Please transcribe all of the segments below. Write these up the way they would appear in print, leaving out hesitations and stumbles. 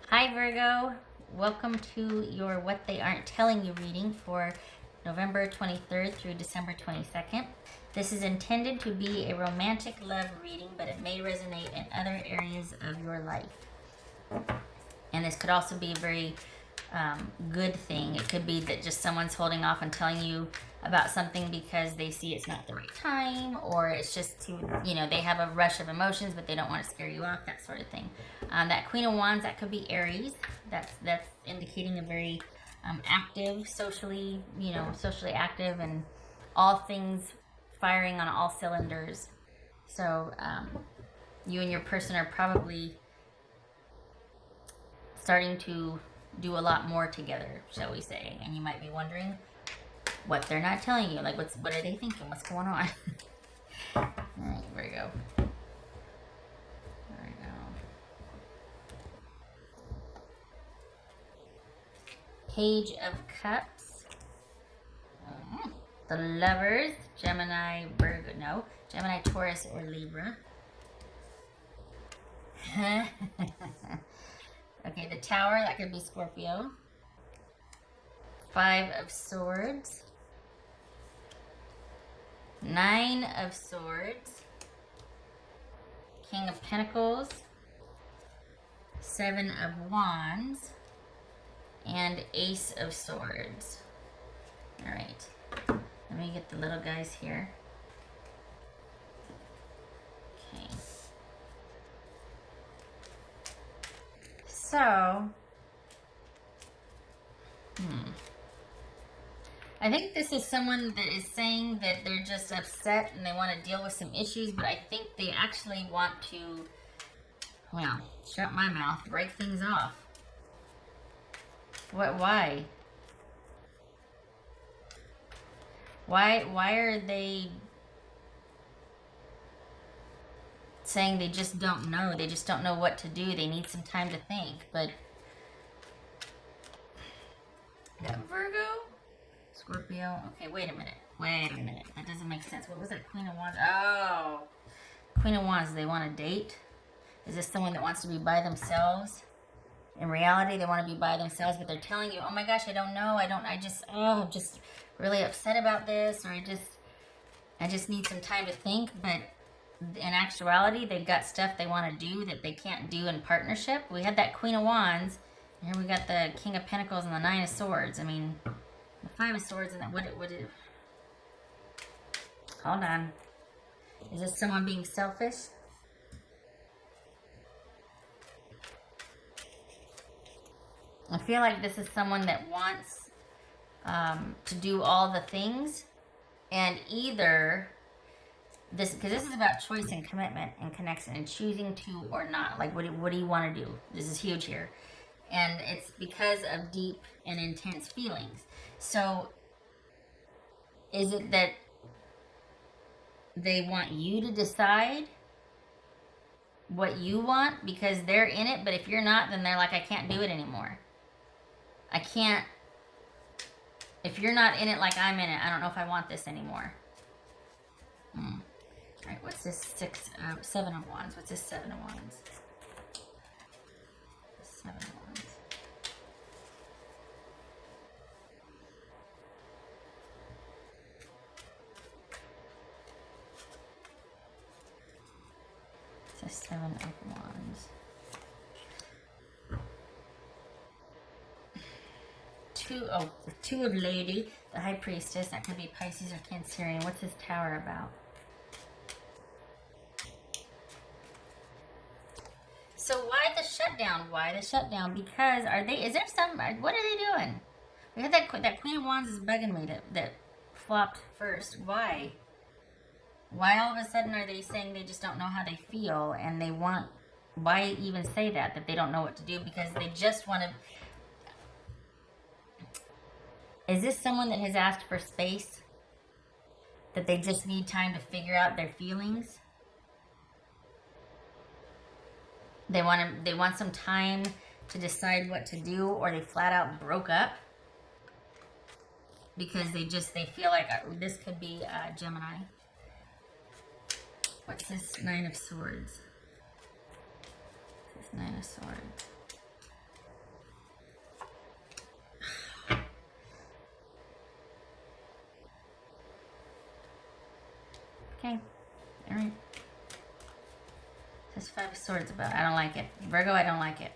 Hi Virgo, welcome to your What They Aren't Telling You reading for November 23rd through December 22nd. This is intended to be a romantic love reading, but it may resonate in other areas of your life. And this could also be a very good thing. It could be that just someone's holding off on telling you about something because they see it's not the right time, or it's just too, they have a rush of emotions, but they don't want to scare you off, that sort of thing. That Queen of Wands, that could be Aries. That's indicating a very active, socially active, and all things firing on all cylinders. So you and your person are probably starting to do a lot more together, shall we say. And you might be wondering what they're not telling you. Like, what are they thinking? What's going on? All right, here we go. There we go. Page of Cups. The Lovers. Gemini, Virgo. No. Gemini, Taurus, or Libra. Okay, the Tower, that could be Scorpio. Five of Swords. Nine of Swords. King of Pentacles. Seven of Wands. And Ace of Swords. All right. Let me get the little guys here. Okay. So, I think this is someone that is saying that they're just upset and they want to deal with some issues, but I think they actually want to, well, shut my mouth, break things off. Why? Why are they saying they just don't know? They just don't know what to do. They need some time to think. But that Virgo, Scorpio. Okay, wait a minute. That doesn't make sense. What was that? Queen of Wands. Oh, Queen of Wands. They want to date. Is this someone that wants to be by themselves? In reality, they want to be by themselves, but they're telling you, "Oh my gosh, I don't know. I'm just really upset about this, or I just need some time to think." But in actuality, they've got stuff they want to do that they can't do in partnership. We had that Queen of Wands, and here we got the King of Pentacles and the Nine of Swords. I mean, the Five of Swords and that. Hold on. Is this someone being selfish? I feel like this is someone that wants to do all the things, and either this, because this is about choice and commitment and connection and choosing to or not. Like, what do you want to do? This is huge here, and it's because of deep and intense feelings. So, is it that they want you to decide what you want because they're in it, but if you're not, then they're like, I can't do it anymore. I can't, if you're not in it like I'm in it, I don't know if I want this anymore. All right, what's this Seven of Wands? What's this Seven of Wands? Seven of Wands. It's a Seven of Wands. The Two of Lady, the High Priestess. That could be Pisces or Cancerian. What's this Tower about? So why the shutdown? Why the shutdown? Because what are they doing? We had that Queen of Wands is bugging me that flopped first. Why? Why all of a sudden are they saying they just don't know how they feel, and why even say that they don't know what to do? Because they just want to. Is this someone that has asked for space? That they just need time to figure out their feelings? They want some time to decide what to do, or they flat out broke up because they feel like this could be Gemini. What's this Nine of Swords? This Nine of Swords. This Five of Swords about? I don't like it. Virgo, I don't like it.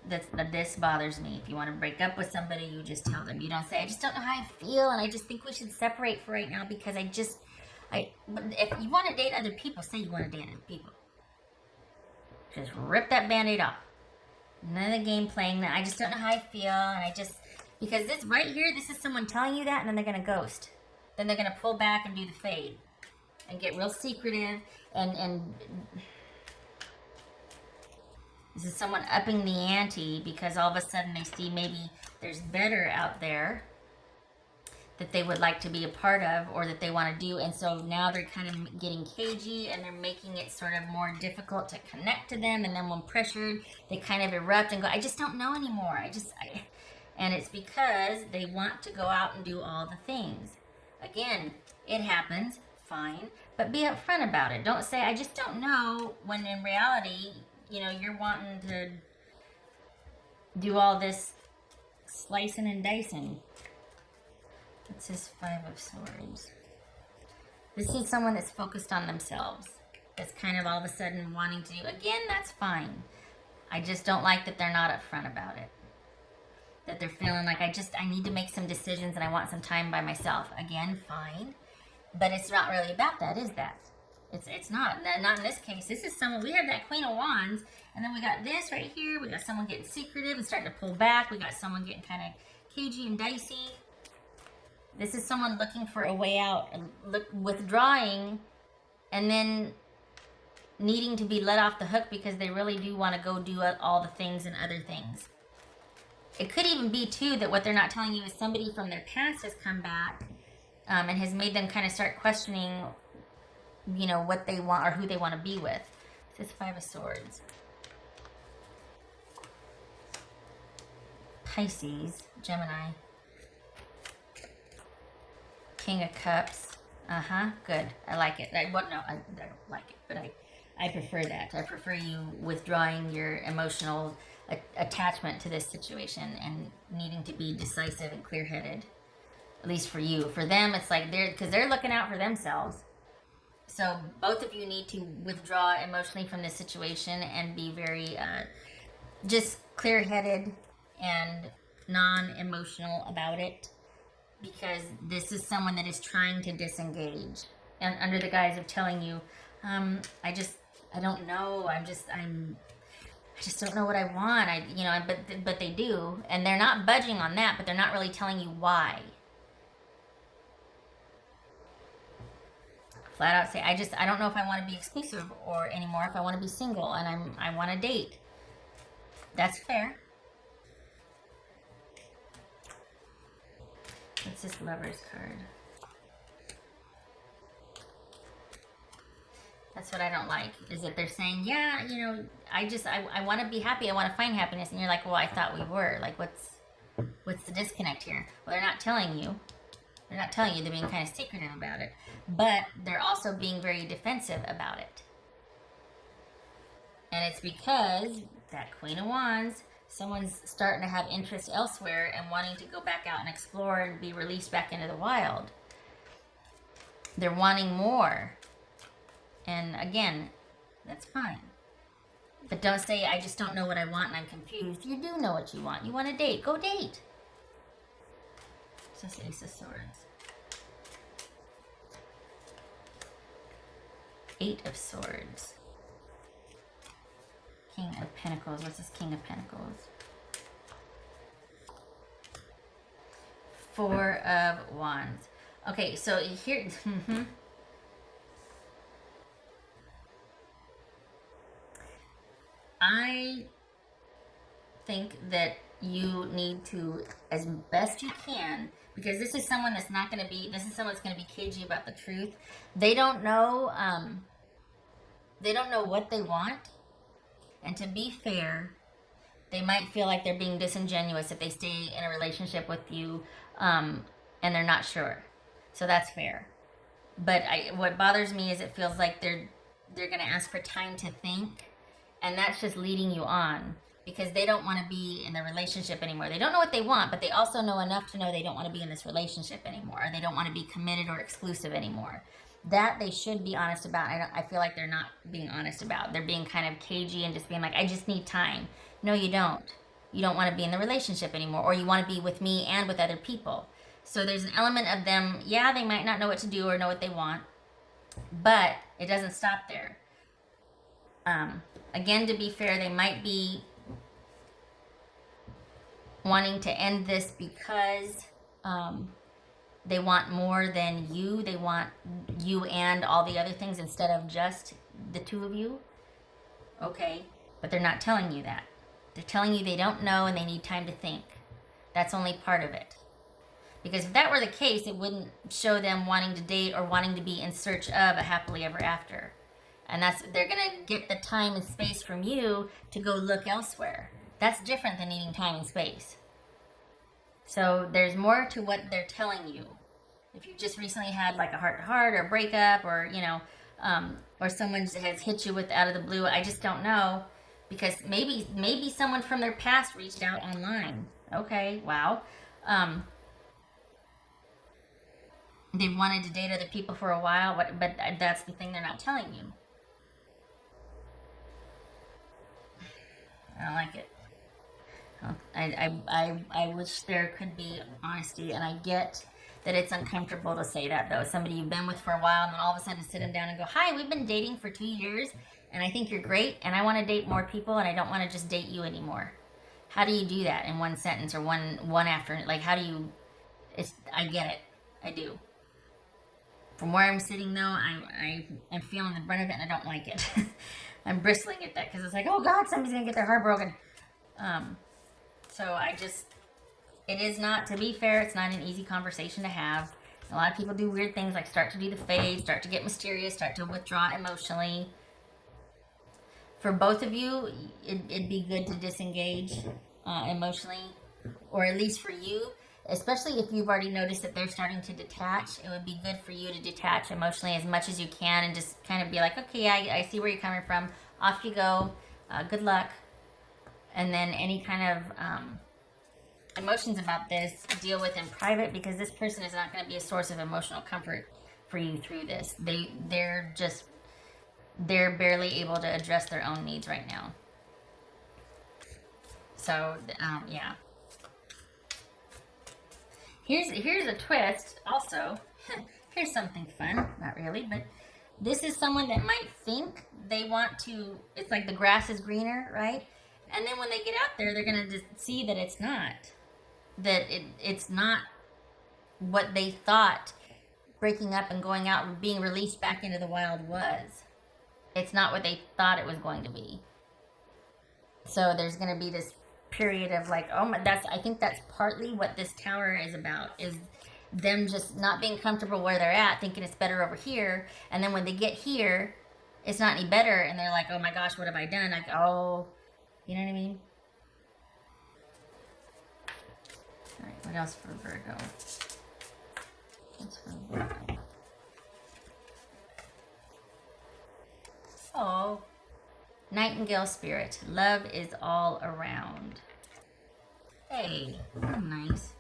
This bothers me. If you want to break up with somebody, you just tell them. You don't say, I just don't know how I feel, and I just think we should separate for right now because but if you want to date other people, say you want to date other people. Just rip that Band-Aid off. None of the game playing that. I just don't know how I feel, and because this right here, this is someone telling you that, and then they're going to ghost. Then they're going to pull back and do the fade. And get real secretive, and this is someone upping the ante because all of a sudden they see maybe there's better out there that they would like to be a part of or that they want to do. And so now they're kind of getting cagey and they're making it sort of more difficult to connect to them. And then when pressured, they kind of erupt and go, I just don't know anymore. And it's because they want to go out and do all the things. Again, it happens, fine, but be upfront about it. Don't say, I just don't know, when in reality, you're wanting to do all this slicing and dicing. What's this Five of Swords? This is someone that's focused on themselves. That's kind of all of a sudden wanting to do, again, that's fine. I just don't like that they're not upfront about it. That they're feeling like, I need to make some decisions and I want some time by myself. Again, fine. But it's not really about that, is that? It's not in this case. This is someone, we have that Queen of Wands, and then we got this right here. We got someone getting secretive and starting to pull back. We got someone getting kind of cagey and dicey. This is someone looking for a way out, and withdrawing, and then needing to be let off the hook because they really do want to go do all the things and other things. It could even be, too, that what they're not telling you is somebody from their past has come back and has made them kind of start questioning what they want or who they want to be with. This is Five of Swords. Pisces, Gemini. King of Cups. Good. I like it. I don't like it, but I prefer that. I prefer you withdrawing your emotional attachment to this situation and needing to be decisive and clear-headed. At least for you. For them, it's like because they're looking out for themselves. So both of you need to withdraw emotionally from this situation and be very just clear-headed and non-emotional about it, because this is someone that is trying to disengage and under the guise of telling you, I don't know, I just don't know what I want. But they do, and they're not budging on that, but they're not really telling you why. Flat out say, I don't know if I want to be exclusive or anymore, if I want to be single and I want to date. That's fair. What's this Lover's card? That's what I don't like, is that they're saying, yeah, I want to be happy, I want to find happiness, and you're like, well, I thought we were. Like, what's the disconnect here? Well, they're not telling you. They're not telling you. They're being kind of secretive about it. But they're also being very defensive about it. And it's because that Queen of Wands, someone's starting to have interest elsewhere and wanting to go back out and explore and be released back into the wild. They're wanting more. And again, that's fine. But don't say, I just don't know what I want and I'm confused. You do know what you want. You want to date. Go date. Just Ace of Swords. Eight of Swords. King of Pentacles. What's this King of Pentacles? Four of Wands. Okay, so here... I think that you need to, as best you can, because this is someone that's not going to be, this is someone that's going to be cagey about the truth. They don't know what they want. And to be fair, they might feel like they're being disingenuous if they stay in a relationship with you and they're not sure. So that's fair. But what bothers me is it feels like they're going to ask for time to think. And that's just leading you on, because they don't want to be in the relationship anymore. They don't know what they want, but they also know enough to know they don't want to be in this relationship anymore. Or they don't want to be committed or exclusive anymore. That they should be honest about. I feel like they're not being honest about. They're being kind of cagey and just being like, I just need time. No, you don't. You don't want to be in the relationship anymore, or you want to be with me and with other people. So there's an element of them, yeah, they might not know what to do or know what they want, but it doesn't stop there. Again, to be fair, they might be wanting to end this because they want more than you. They want you and all the other things instead of just the two of you. Okay, but they're not telling you that. They're telling you they don't know and they need time to think. That's only part of it. Because if that were the case, it wouldn't show them wanting to date or wanting to be in search of a happily ever after. And they're going to get the time and space from you to go look elsewhere. That's different than needing time and space. So there's more to what they're telling you. If you just recently had like a heart-to-heart or a breakup, or or someone has hit you with out of the blue, I just don't know, because maybe someone from their past reached out online. Okay, wow. They've wanted to date other people for a while, but that's the thing they're not telling you. I don't like it. I wish there could be honesty, and I get that it's uncomfortable to say that, though. Somebody you've been with for a while, and then all of a sudden sit them down and go, hi, we've been dating for 2 years, and I think you're great, and I want to date more people, and I don't want to just date you anymore. How do you do that in one sentence or one after? Like, how do you... I get it. I do. From where I'm sitting, though, I'm feeling the brunt of it, and I don't like it. I'm bristling at that, because it's like, oh, God, somebody's going to get their heart broken. So it is not, to be fair, it's not an easy conversation to have. A lot of people do weird things, like start to do the fade, start to get mysterious, start to withdraw emotionally. For both of you, it'd be good to disengage emotionally, or at least for you, especially if you've already noticed that they're starting to detach. It would be good for you to detach emotionally as much as you can and just kind of be like, okay, I see where you're coming from. Off you go. Good luck. And then any kind of emotions about this, deal with in private, because this person is not going to be a source of emotional comfort for you through this. They're barely able to address their own needs right now. So, yeah. Here's a twist also. Here's something fun. Not really, but this is someone that might think they want to, it's like the grass is greener, right? And then when they get out there, they're going to just see that it's not. That it's not what they thought breaking up and going out and being released back into the wild was. It's not what they thought it was going to be. So there's going to be this period of like, oh my, I think that's partly what this tower is about, is them just not being comfortable where they're at, thinking it's better over here, and then when they get here, it's not any better, and they're like, oh my gosh, what have I done? Like, oh, you know what I mean? All right, what else for Virgo? What's for Virgo? Oh, Nightingale spirit. Love is all around. Hey, nice.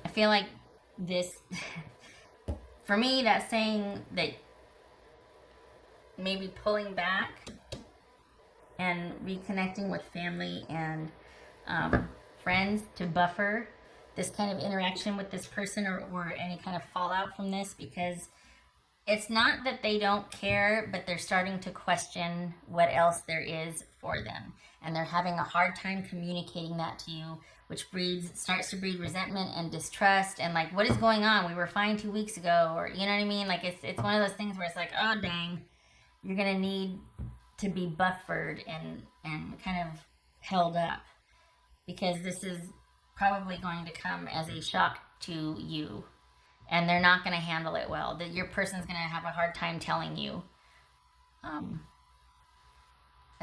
I feel like this, for me, that's saying that maybe pulling back and reconnecting with family and friends to buffer this kind of interaction with this person, or any kind of fallout from this, because it's not that they don't care, but they're starting to question what else there is for them. And they're having a hard time communicating that to you, which starts to breed resentment and distrust. And like, what is going on? We were fine 2 weeks ago, or, you know what I mean? Like, it's one of those things where it's like, oh, dang, you're going to need to be buffered and kind of held up, because this is probably going to come as a shock to you. And they're not going to handle it well. That your person's going to have a hard time telling you. And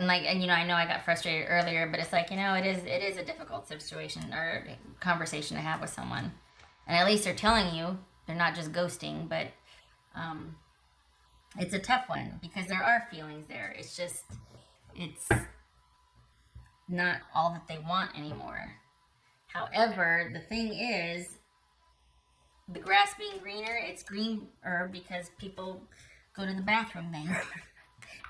I know I got frustrated earlier, but it's like, it is a difficult situation or conversation to have with someone. And at least they're telling you, they're not just ghosting, but it's a tough one, because there are feelings there. It's just, it's not all that they want anymore. However, the thing is, the grass being greener, it's greener because people go to the bathroom there.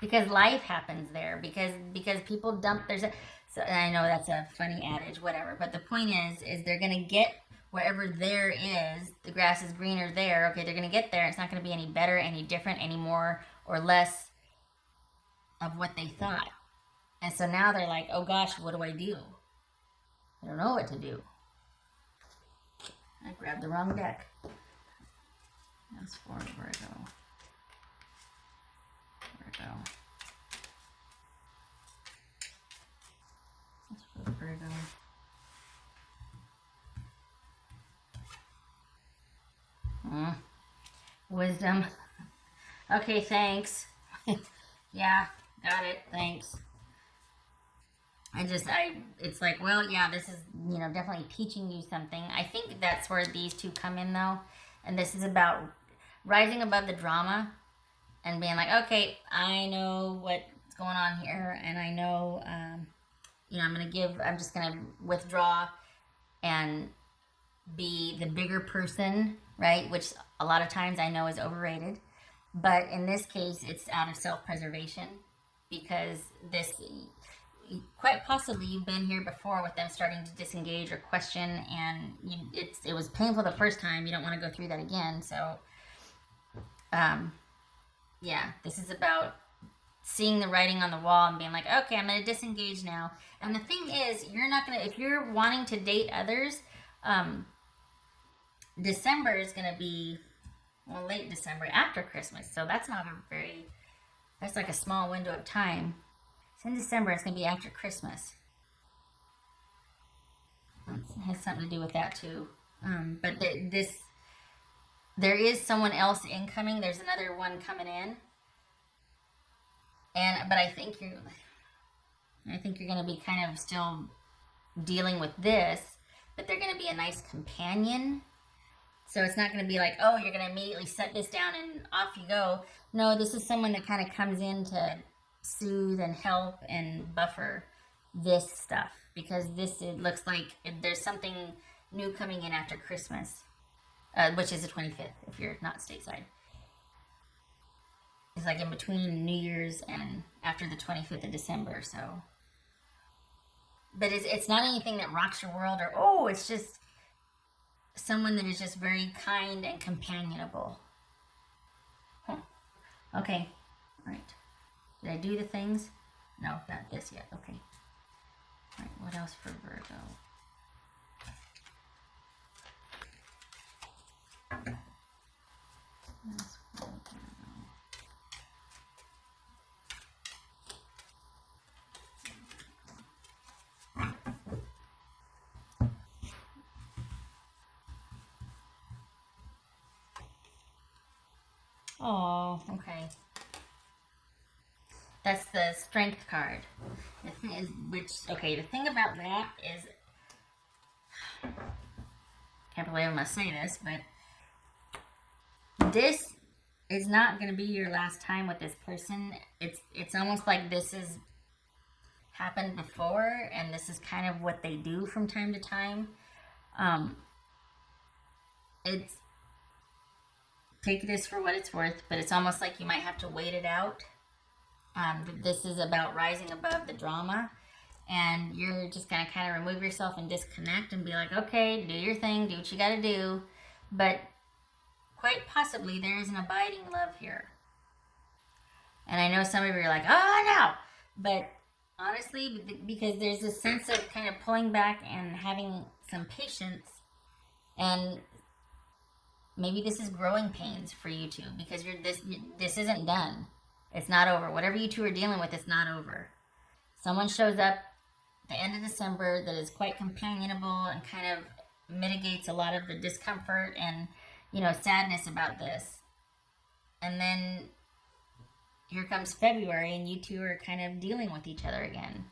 Because life happens there. Because people dump their... So I know that's a funny adage, whatever. But the point is they're going to get wherever there is, the grass is greener there. Okay, they're going to get there. It's not going to be any better, any different, any more or less of what they thought. And so now they're like, oh gosh, what do I do? I don't know what to do. I grabbed the wrong deck. That's for Virgo. Virgo. That's for Virgo. Wisdom. Okay, thanks. Yeah, got it. Thanks. It's like, well, yeah, this is, definitely teaching you something. I think that's where these two come in, though. And this is about rising above the drama and being like, okay, I know what's going on here. And I know, I'm just going to withdraw and be the bigger person, right? Which a lot of times I know is overrated. But in this case, it's out of self-preservation because quite possibly you've been here before with them starting to disengage or question, and it was painful the first time. You don't want to go through that again. So, yeah, this is about seeing the writing on the wall and being like, okay, I'm going to disengage now. And the thing is, you're not going to, if you're wanting to date others, December is going to be, well, late December after Christmas. So that's that's like a small window of time. It's in December. It's going to be after Christmas. It has something to do with that too. But there is someone else incoming. There's another one coming in. But I think you're going to be kind of still dealing with this, but they're going to be a nice companion. So it's not going to be like, oh, you're going to immediately set this down and off you go. No, this is someone that kind of comes in to soothe and help and buffer this stuff. Because it looks like there's something new coming in after Christmas, which is the 25th if you're not stateside. It's like in between New Year's and after the 25th of December. So, but it's not anything that rocks your world or, it's just someone that is just very kind and companionable. Okay. All right. Did I do the things? No, not this yet. Okay. All right. What else for Virgo? Oh, okay. That's the strength card. The thing about that is, can't believe I'm gonna say this, but this is not gonna be your last time with this person. It's almost like this has happened before, and this is kind of what they do from time to time. Take this for what it's worth, but it's almost like you might have to wait it out. This is about rising above the drama, and you're just going to kind of remove yourself and disconnect and be like, okay, do your thing, do what you got to do. But quite possibly there is an abiding love here. And I know some of you are like, oh, no. But honestly, because there's this sense of kind of pulling back and having some patience, and maybe this is growing pains for you two, because this isn't done. It's not over. Whatever you two are dealing with, it's not over. Someone shows up at the end of December that is quite companionable and kind of mitigates a lot of the discomfort and, sadness about this. And then here comes February, and you two are kind of dealing with each other again.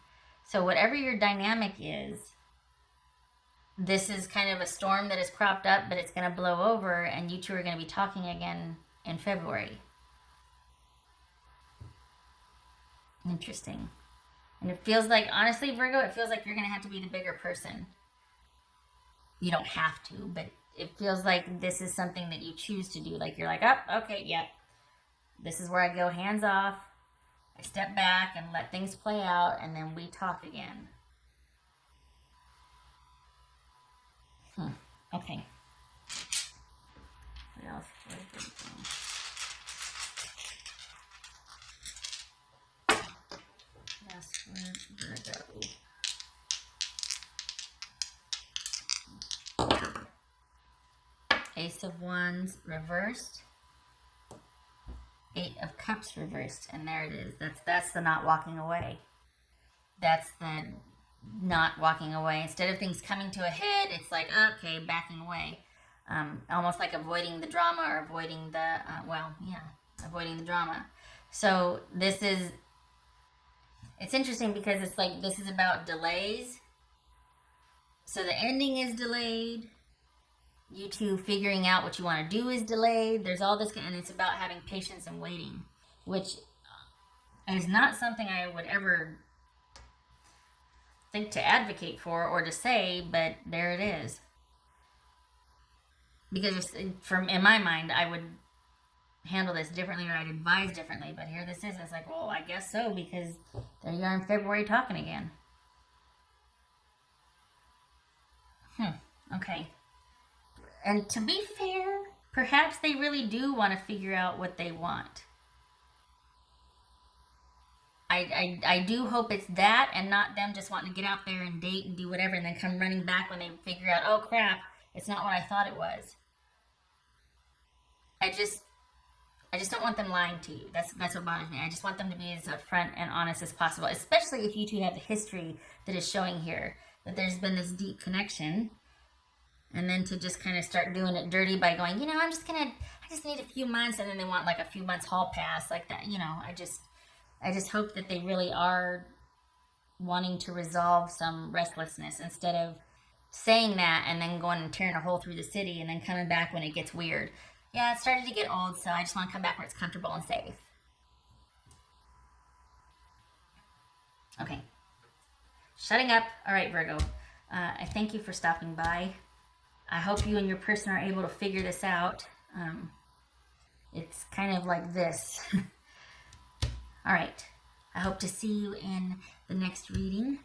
So whatever your dynamic is, this is kind of a storm that has cropped up, but it's going to blow over, and you two are going to be talking again in February. Interesting. And it feels like, honestly, Virgo, it feels like you're going to have to be the bigger person. You don't have to, but it feels like this is something that you choose to do. Like you're like, oh, okay, yeah, this is where I go hands off. I step back and let things play out, and then we talk again. Okay. What else? Virgo. Ace of Wands reversed. Eight of Cups reversed, and there it is. That's the not walking away. That's the not walking away. Instead of things coming to a head, it's like, okay, backing away. Almost like avoiding the drama or avoiding the, avoiding the drama. So this is, it's interesting because it's like, this is about delays. So the ending is delayed. You two figuring out what you want to do is delayed. There's all this, and it's about having patience and waiting, which is not something I would ever think to advocate for or to say, but there it is. Because in my mind, I would handle this differently or I'd advise differently, but here this is. It's like, well, I guess so, because there you are in February talking again. Okay. And to be fair, perhaps they really do want to figure out what they want. I do hope it's that and not them just wanting to get out there and date and do whatever and then come running back when they figure out, oh crap, it's not what I thought it was. I just don't want them lying to you. That's what bothers me. I just want them to be as upfront and honest as possible, especially if you two have the history that is showing here, that there's been this deep connection. And then to just kind of start doing it dirty by going, I just need a few months, and then they want like a few months hall pass like that. I just hope that they really are wanting to resolve some restlessness instead of saying that and then going and tearing a hole through the city and then coming back when it gets weird. Yeah, it started to get old, so I just want to come back where it's comfortable and safe. Okay. Shutting up. All right, Virgo. I thank you for stopping by. I hope you and your person are able to figure this out. It's kind of like this. All right. I hope to see you in the next reading.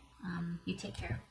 You take care.